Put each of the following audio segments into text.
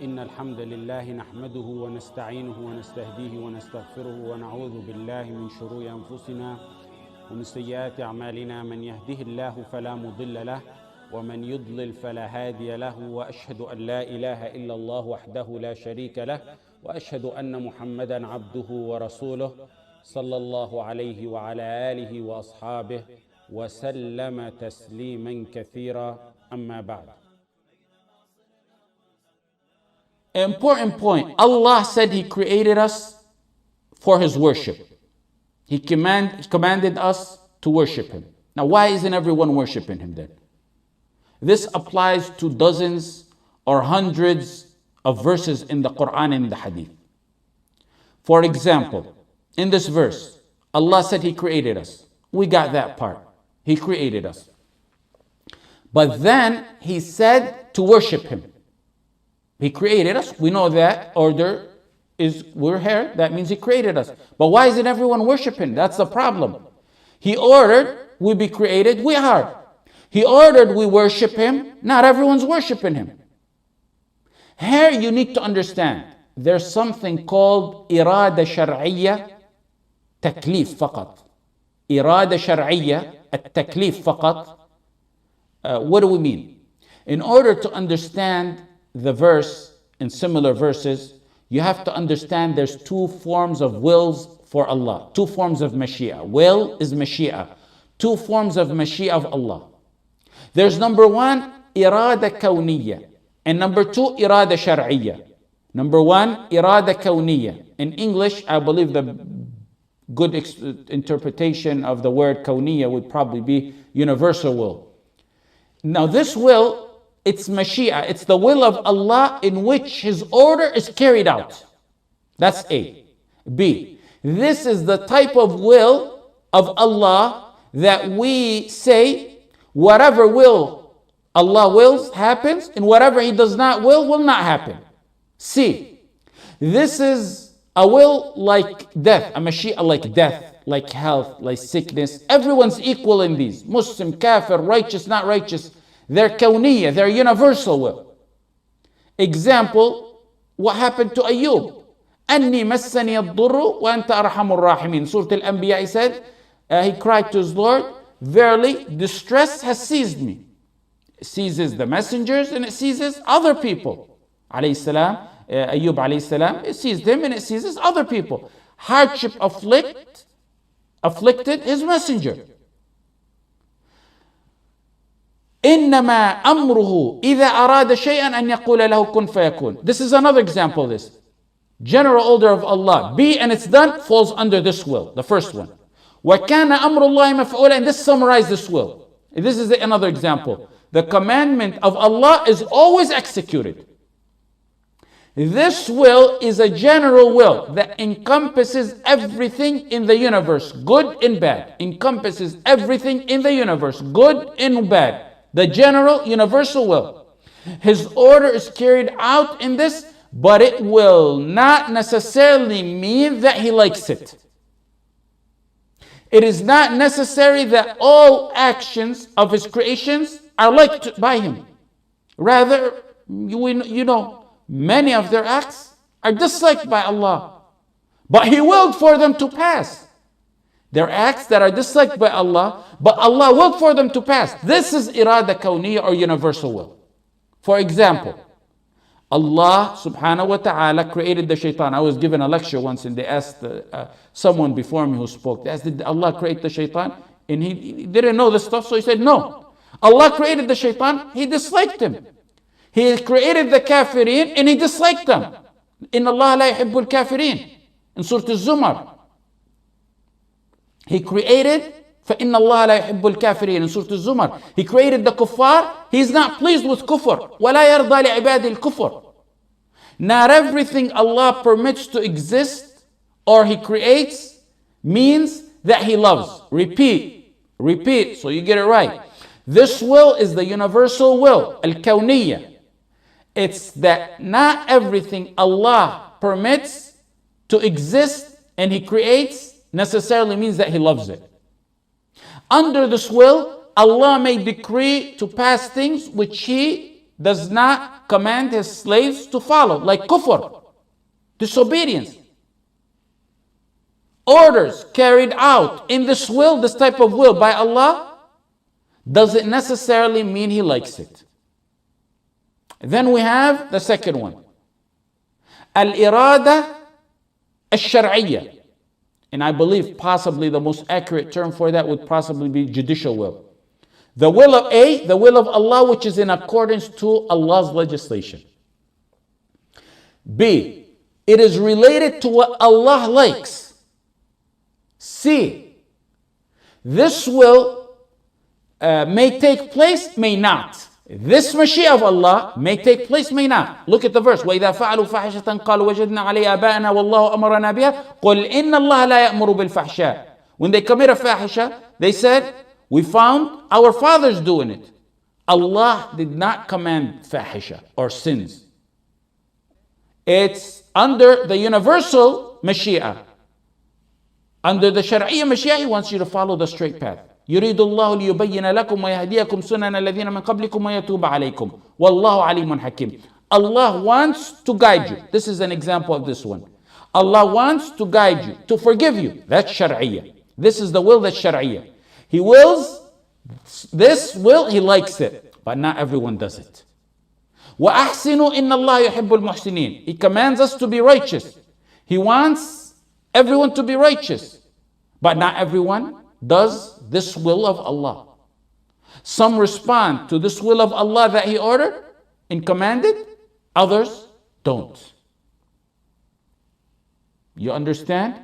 إن الحمد لله نحمده ونستعينه ونستهديه ونستغفره ونعوذ بالله من شرور أنفسنا ومن سيئات أعمالنا. من يهده الله فلا مضل له ومن يضلل فلا هادي له، وأشهد أن لا إله إلا الله وحده لا شريك له، وأشهد أن محمدا عبده ورسوله صلى الله عليه وعلى آله وأصحابه وسلم تسليما كثيرا. أما بعد. Important point. Allah said He created us for His worship. He commanded us to worship Him. Now, why isn't everyone worshiping Him then? This applies to dozens or hundreds of verses in the Qur'an and the Hadith. For example, in this verse, Allah said He created us. We got that part. He created us. But then He said to worship Him. He created us. We know that order is we're here. That means He created us. But why isn't everyone worshiping? That's the problem. He ordered we be created. We are. He ordered we worship Him. Not everyone's worshiping Him. Here you need to understand there's something called إرادة شرعية تكليف فقط. إرادة شرعية التكليف فقط. What do we mean? In order to understand the verse in similar verses, you have to understand there's two forms of wills for Allah. Two forms of Mashee'ah. Will is Mashee'ah. Two forms of Mashee'ah of Allah. There's number one, إرادة كونية. And number two, إرادة شرعية. Number one, إرادة كونية. In English, I believe the good interpretation of the word كونية would probably be universal will. Now this will, it's Mashee'ah. It's the will of Allah in which His order is carried out. That's A. B. This is the type of will of Allah that we say whatever will Allah wills happens, and whatever He does not will not happen. C. This is a will like death, a Mashee'ah like death, like health, like sickness. Everyone's equal in these. Muslim, kafir, righteous, not righteous. They're Kawniyyah, they're universal will. Example, what happened to Ayub? أَنِّي مَسَّنِيَ الضُّرُّ وَأَنْتَ أَرْحَمُ الرَّاحِمِينَ. Surah Al-Anbiya, he said, he cried to his Lord, verily, distress has seized me. It seizes the messengers and it seizes other people. Alayhi salam, Ayub alayhi salam, it seized him and it seizes other people. Hardship afflicted his messenger. إنما أمره إذا أراد شيئا أن يقول له كن فيكون. This is another example of this. General order of Allah, be and it's done, falls under this will, the first one. وَكَانَ أَمْرُ اللَّهِ مَفْعُولًا. And this summarizes this will. This is another example. The commandment of Allah is always executed. This will is a general will that encompasses everything in the universe, good and bad. Encompasses everything in the universe, good and bad. The general universal will. His order is carried out in this, but it will not necessarily mean that He likes it. It is not necessary that all actions of His creations are liked by Him. Rather, you know, many of their acts are disliked by Allah. But He willed for them to pass. There are acts that are disliked by Allah, but Allah willed for them to pass. This is إرادة كونية or universal will. For example, Allah subhanahu wa ta'ala created the shaitan. I was given a lecture once and they asked someone before me who spoke. They asked, did Allah create the shaitan? And he didn't know this stuff, so he said, no. Allah created the shaitan, He disliked him. He created the kafirin and He disliked them. إِنَّ اللَّهَ لَا يُحِبُّ الْكَافِرِينَ. In Surah Al-Zumar. He created, فَإِنَّ اللَّهَ لَا يُحِبُّ الْكَافِرِينَ. In Surah Al-Zumar. He created the kuffar. He's not pleased with kufr. وَلَا يَرْضَى لِعِبَادِ الْكُفْرِ. Not everything Allah permits to exist or He creates means that He loves. Repeat, so you get it right. This will is the universal will, al-Kawniyyah. It's that not everything Allah permits to exist and He creates necessarily means that He loves it. Under this will, Allah may decree to pass things which He does not command his slaves to follow, like kufr, disobedience. Orders carried out in this will, this type of will by Allah, doesn't necessarily mean he likes it. Then we have the second one, al-Iraadah, ash-Shar'iyyah. And I believe possibly the most accurate term for that would possibly be judicial will. The will of the will of Allah, which is in accordance to Allah's legislation. B, it is related to what Allah likes. C, this will may take place, may not. This Mashee'ah of Allah may take place, may not. Look at the verse. وَإِذَا فَعَلُوا فَاحِشَةً قَالُوا وَجَدْنَا عَلَيْهَا آبَاءَنَا وَاللَّهُ أَمَرَنَا بِهَا قُلْ إِنَّ اللَّهَ لَا يَأْمُرُ بِالْفَحْشَاءِ. When they commit a fahisha, they said, we found our fathers doing it. Allah did not command fahisha or sins. It's under the universal Mashee'ah. Under the Shar'iyyah Mashee'ah, He wants you to follow the straight path. يريد الله ليبين لكم ويهديكم سنن الذين من قبلكم ويتوب عليكم والله عليم حكيم. Allah wants to guide you. This is an example of this one. Allah wants to guide you, to forgive you. That's Shar'iyyah. This is the will that's Shar'iyyah. He wills this will, He likes it, but not everyone does it. وَأَحْسِنُوا إِنَّ اللَّهَ يُحِبُّ الْمُحْسِنِينَ. He commands us to be righteous. He wants everyone to be righteous, but not everyone does this will of Allah. Some respond to this will of Allah that He ordered and commanded, others don't. You understand?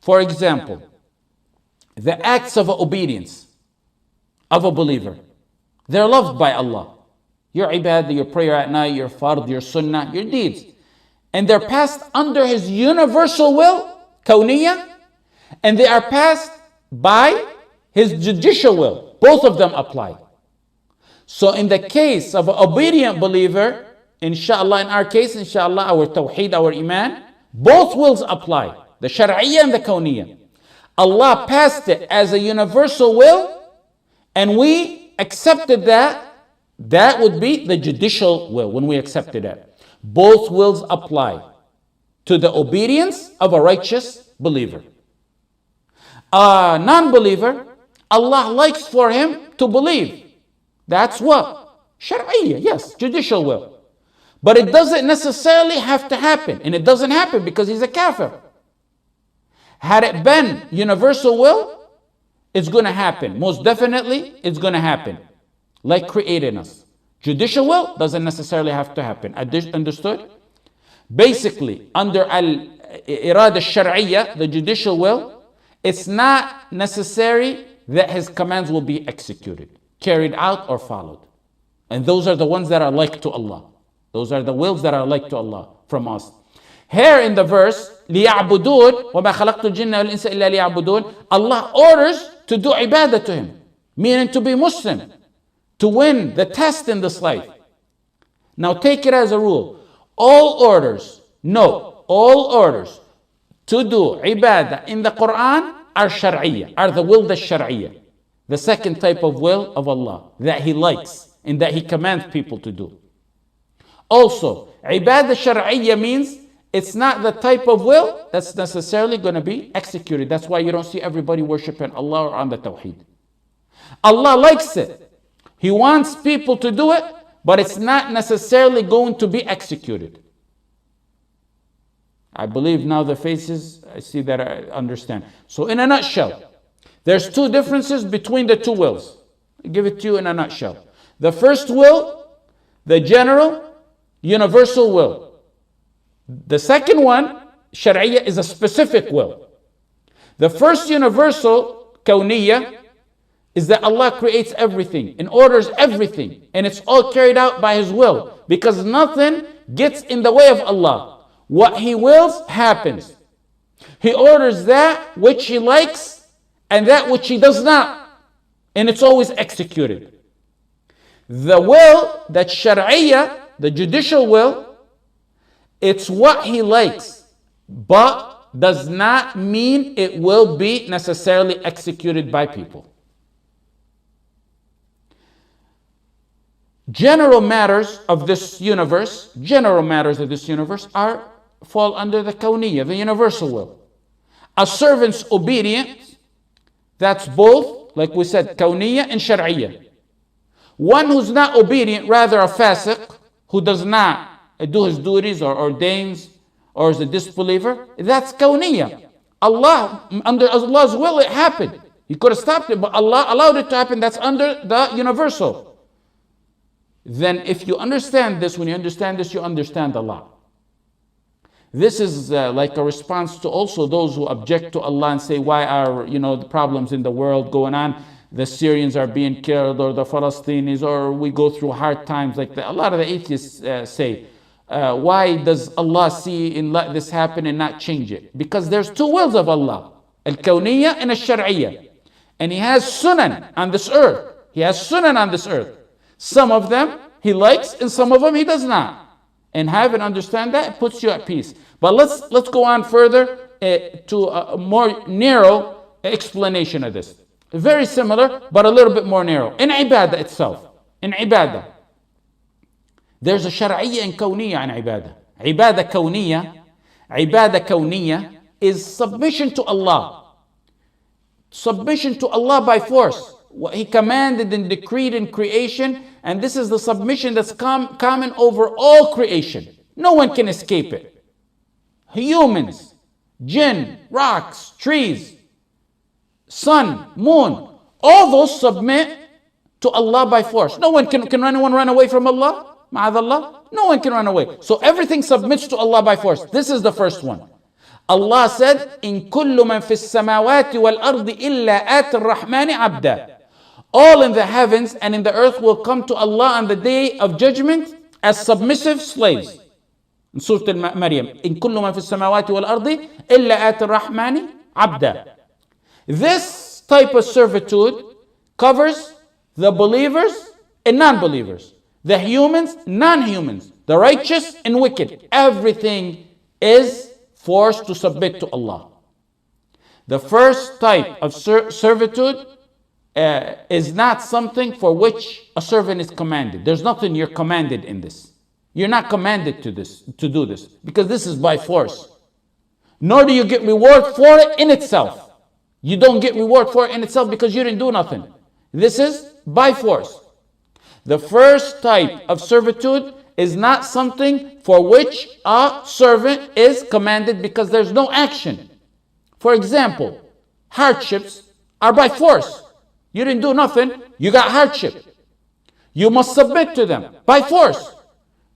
For example, the acts of obedience of a believer, they're loved by Allah. Your ibadah, your prayer at night, your fard, your sunnah, your deeds. And they're passed under His universal will, Qawniyyah, and they are passed by His judicial will. Both of them apply. So in the case of an obedient believer, inshallah, in our case, inshallah, our tawheed, our iman, both wills apply. The Shar'iyyah and the Qawniyyah. Allah passed it as a universal will, and we accepted that. That would be the judicial will when we accepted it. Both wills apply to the obedience of a righteous believer. A non-believer, Allah likes for him to believe. That's what? Shar'iyyah, yes, judicial will. But it doesn't necessarily have to happen. And it doesn't happen because he's a kafir. Had it been universal will, it's going to happen. Most definitely, it's going to happen. Like creating us. Judicial will doesn't necessarily have to happen. Understood? Basically, under al-Iraadah ash-Shar'iyyah, the judicial will, it's not necessary that His commands will be executed, carried out, or followed. And those are the ones that are like to Allah. Those are the wills that are like to Allah from us. Here in the verse, لِيَعْبُدُونَ وَمَا خَلَقْتُ الْجِنَّ وَالْإِنسَ إِلَّا لِيَعْبُدُونَ, Allah orders to do ibadah to Him, meaning to be Muslim, to win the test in this life. Now take it as a rule. All orders to do ibadah in the Qur'an are Shar'iyyah, are the will that's Shar'iyyah. The second type of will of Allah that He likes and that He commands people to do. Also, ibadah Shar'iyyah means it's not the type of will that's necessarily going to be executed. That's why you don't see everybody worshiping Allah or on the Tawheed. Allah likes it. He wants people to do it, but it's not necessarily going to be executed. I believe now the faces, I see that I understand. So in a nutshell, there's two differences between the two wills. I'll give it to you in a nutshell. The first will, the general, universal will. The second one, Shar'iyyah, is a specific will. The first universal, Qawniyyah, is that Allah creates everything and orders everything, and it's all carried out by His will, because nothing gets in the way of Allah. What He wills happens. He orders that which He likes and that which He does not, and it's always executed. The will, that Shar'iyyah, the judicial will, it's what He likes, but does not mean it will be necessarily executed by people. General matters of this universe, fall under the Kawniyyah, the universal will. A servant's obedience, that's both, like we said, Kawniyyah and Shar'iyyah. One who's not obedient, rather a fasiq, who does not do his duties or ordains or is a disbeliever, that's Kawniyyah. Under Allah's will, it happened. He could have stopped it, but Allah allowed it to happen. That's under the universal. Then if you understand this, when you understand this, you understand Allah. This is like a response to also those who object to Allah and say, why are the problems in the world going on? The Syrians are being killed, or the Palestinians, or we go through hard times like that. A lot of the atheists say, why does Allah see and let this happen and not change it? Because there's two wills of Allah, al-Kawniyyah and ash-Shar'iyyah. And He has sunan on this earth. Some of them He likes and some of them He does not. And have and understand that, it puts you at peace. But let's go on further to a more narrow explanation of this. Very similar, but a little bit more narrow. In ibadah itself, there's a Shar'iyyah and Kawniyyah in ibadah. Ibadah Kawniyyah is submission to Allah. Submission to Allah by force. What He commanded and decreed in creation, and this is the submission that's common over all creation. No one can escape it. Humans, jinn, rocks, trees, sun, moon, all those submit to Allah by force. No one can anyone run away from Allah? Ma'adallah? No one can run away. So everything submits to Allah by force. This is the first one. Allah said, "In kullu man fis samawati wal ardi illa at ar-Rahmani abda." All in the heavens and in the earth will come to Allah on the day of judgment as submissive slaves. In Surah Al-Maryam, "In kullu man fis samawati wal ardi illa at ar-Rahmani abda." This type of servitude covers the believers and non-believers, the humans, non-humans, the righteous and wicked. Everything is forced to submit to Allah. The first type of servitude is not something for which a servant is commanded. There's nothing you're commanded in this. You're not commanded to do this, because this is by force. Nor do you get reward for it in itself. You don't get reward for it in itself because you didn't do nothing. This is by force. The first type of servitude is not something for which a servant is commanded because there's no action. For example, hardships are by force. You didn't do nothing, you got hardship. You must submit to them by force.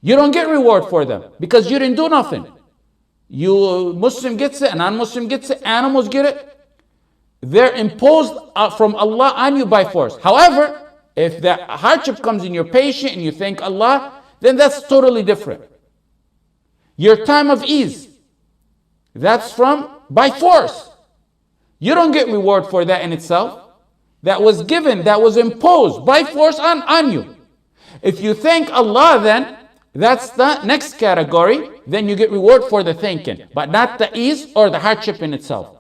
You don't get reward for them because you didn't do nothing. Muslim gets it, a non-Muslim gets it, animals get it. They're imposed from Allah on you by force. However, if the hardship comes and you're patient and you thank Allah, then that's totally different. Your time of ease, that's from by force. You don't get reward for that in itself. That was given, that was imposed by force on you. If you thank Allah, then that's the next category. Then you get reward for the thanking, but not the ease or the hardship in itself.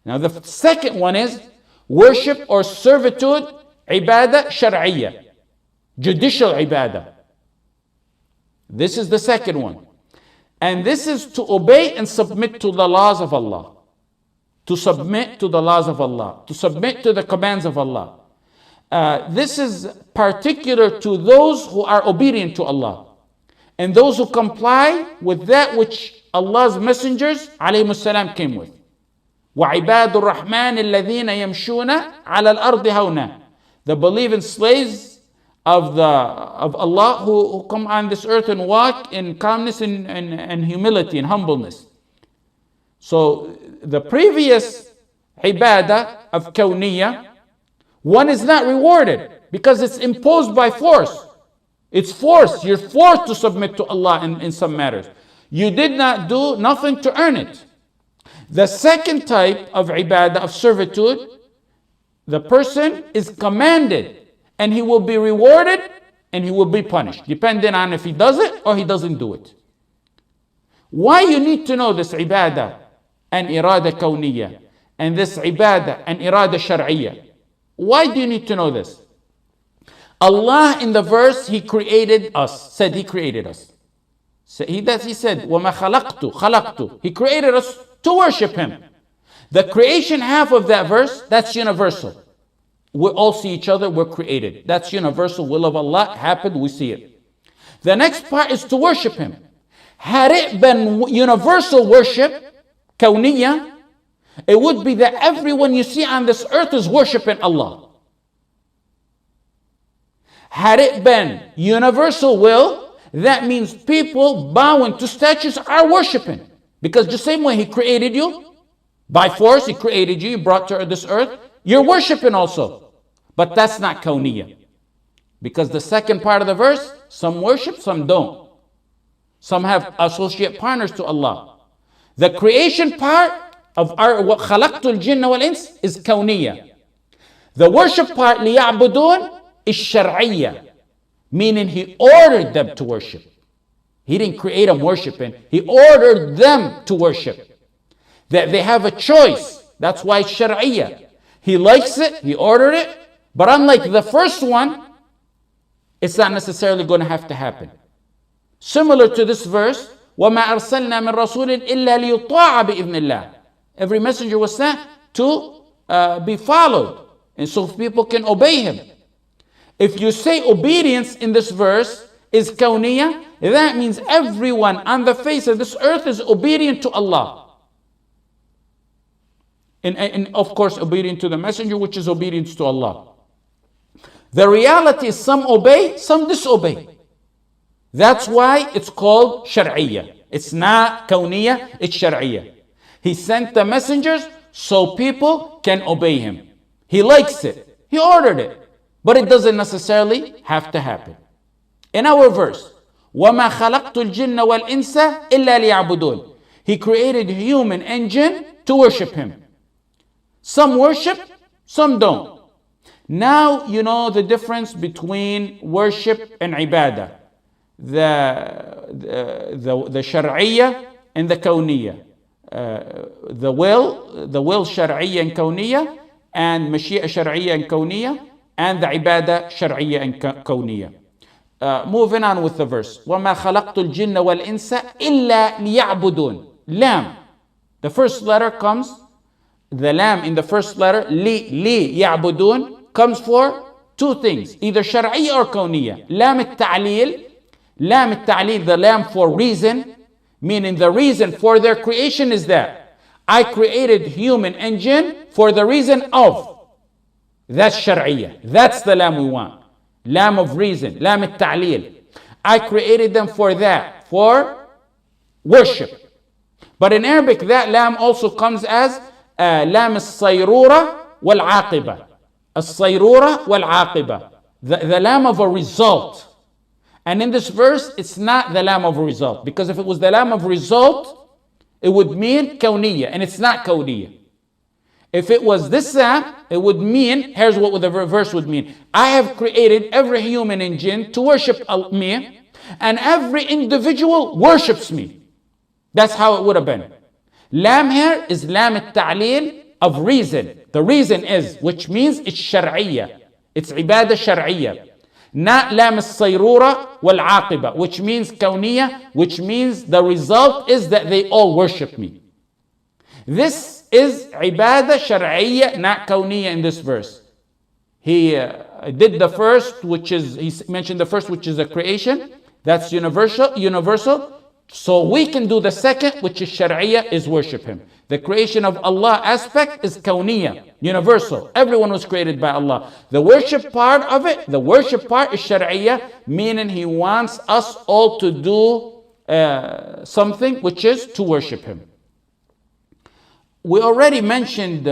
Now the second one is worship or servitude, ibadah shar'iyyah, judicial ibadah. This is the second one. And this is to obey and submit to the laws of Allah. To submit to the laws of Allah. To submit to the commands of Allah. This is particular to those who are obedient to Allah. And those who comply with that which Allah's messengers alayhimus salam came with. وَعِبَادُ الرَّحْمَنِ الَّذِينَ يَمْشُونَ عَلَى الْأَرْضِ هَوْنًا. The believing slaves of Allah who come on this earth and walk in calmness and humility and humbleness. So the previous ibadah of Kawniyyah, one is not rewarded because it's imposed by force. It's forced. You're forced to submit to Allah in some matters. You did not do nothing to earn it. The second type of ibadah, of servitude, the person is commanded and he will be rewarded and he will be punished, depending on if he does it or he doesn't do it. Why you need to know this ibadah and irada kawniyyah and this ibadah and irada shar'iyyah? Why do you need to know this? Allah in the verse, He created us, said He created us. So he said, وَمَا خَلَقْتُ. He created us to worship Him. The creation half of that verse, that's universal. We all see each other, we're created. That's universal. Will of Allah happened, we see it. The next part is to worship Him. Had it been universal worship, Qawniyyah, it would be that everyone you see on this earth is worshiping Allah. Had it been universal will, that means people bowing to statues are worshiping. Because the same way He created you, by force He created you, He brought to this earth, you're worshiping also. But that's not Qawniyyah. Because the second part of the verse, some worship, some don't. Some have associate partners to Allah. The creation part of our خَلَقْتُ الْجِنَّ وَالْإِنسِ is Qawniyyah. The worship part, لِيَعْبُدُونَ, is Shar'iyyah. Meaning He ordered them to worship. He didn't create them worshiping. He ordered them to worship. That they have a choice. That's why it's Shar'iyyah. He likes it, He ordered it. But unlike the first one, it's not necessarily going to have to happen. Similar to this verse, وَمَا أَرْسَلْنَا مِن رَسُولٍ إِلَّا لِيُطَاعَ بِإِذْنِ اللَّهِ. Every messenger was sent to be followed, and so people can obey him. If you say obedience in this verse is Qawniyyah, that means everyone on the face of this earth is obedient to Allah. And of course obedient to the messenger, which is obedience to Allah. The reality is some obey, some disobey. That's why it's called Shar'iyyah. It's not Qawniyyah, it's Shar'iyyah. He sent the messengers so people can obey Him. He likes it. He ordered it. But it doesn't necessarily have to happen. In our verse, وَمَا خَلَقْتُ الْجِنَّ وَالْإِنسَ إِلَّا لِيَعْبُدُونَ. He created human and jinn to worship Him. Some worship, some don't. Now you know the difference between worship and ibadah. The Shar'iyyah and the Qawniyyah. The will Shar'iyyah and Qawniyyah, and Mashee'ah Shar'iyyah and Qawniyyah, and the ibadah Shar'iyyah and Qawniyyah. Moving on with the verse. وَمَا خَلَقْتُ الْجِنَّ وَالْإِنسَ إِلَّا لِيَعْبُدُونَ. Lam. The first letter comes, the lam in the first letter, li ya'budun, comes for two things, either Shar'iyyah or Qawniyyah. Lam al-ta'lil, the lam for reason, meaning the reason for their creation is that I created human and jinn for the reason of. That's Shar'iyyah. That's the lam we want. Lam of reason, lam al-ta'lil. I created them for that, for worship. But in Arabic, that lam also comes as lam al-sayrura wal-aqiba. Al-sayrura wal-aqiba. The lam of a result. And in this verse, it's not the lam of a result. Because if it was the lam of result, it would mean Qawniyyah. And it's not Qawniyyah. If it was this lam, it would mean, here's what the verse would mean. I have created every human and jinn to worship me. And every individual worships me. That's how it would have been. Lam here is lam al-ta'lil of reason. The reason is, which means it's Shar'iyyah. It's ibadah Shar'iyyah. Not lam al-sayrura wal-aqiba, which means Qawniyyah, which means the result is that they all worship me. This is ibadah Shar'iyyah, not Qawniyyah in this verse. He did the first, which is, he mentioned the first, which is a creation. That's universal. So we can do the second, which is Shar'iyyah, is worship Him. The creation of Allah aspect is Qawniyyah, universal. Everyone was created by Allah. The worship part of it, the worship part is Shar'iyyah, meaning He wants us all to do something, which is to worship Him. We already mentioned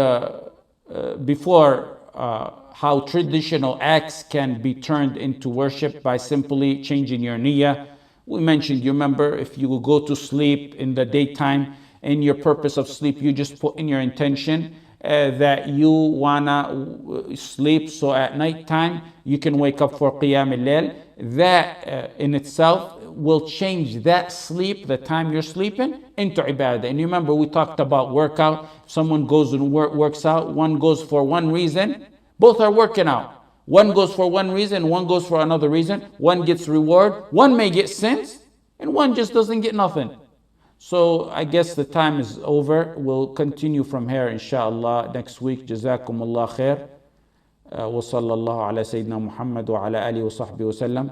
before how traditional acts can be turned into worship by simply changing your niyyah. We mentioned, you remember, if you will go to sleep in the daytime, in your purpose of sleep, you just put in your intention that you wanna sleep, so at night time you can wake up for Qiyam al-Layl. That in itself will change that sleep, the time you're sleeping, into ibadah. And you remember we talked about workout. Someone goes and works out, one goes for one reason, both are working out. One goes for one reason, one goes for another reason. One gets reward, one may get sins, and one just doesn't get nothing. So I guess the time is over. We'll continue from here inshallah next week. Jazakumullah khair. وصلى الله على سيدنا محمد وعلى آله وصحبه وسلم.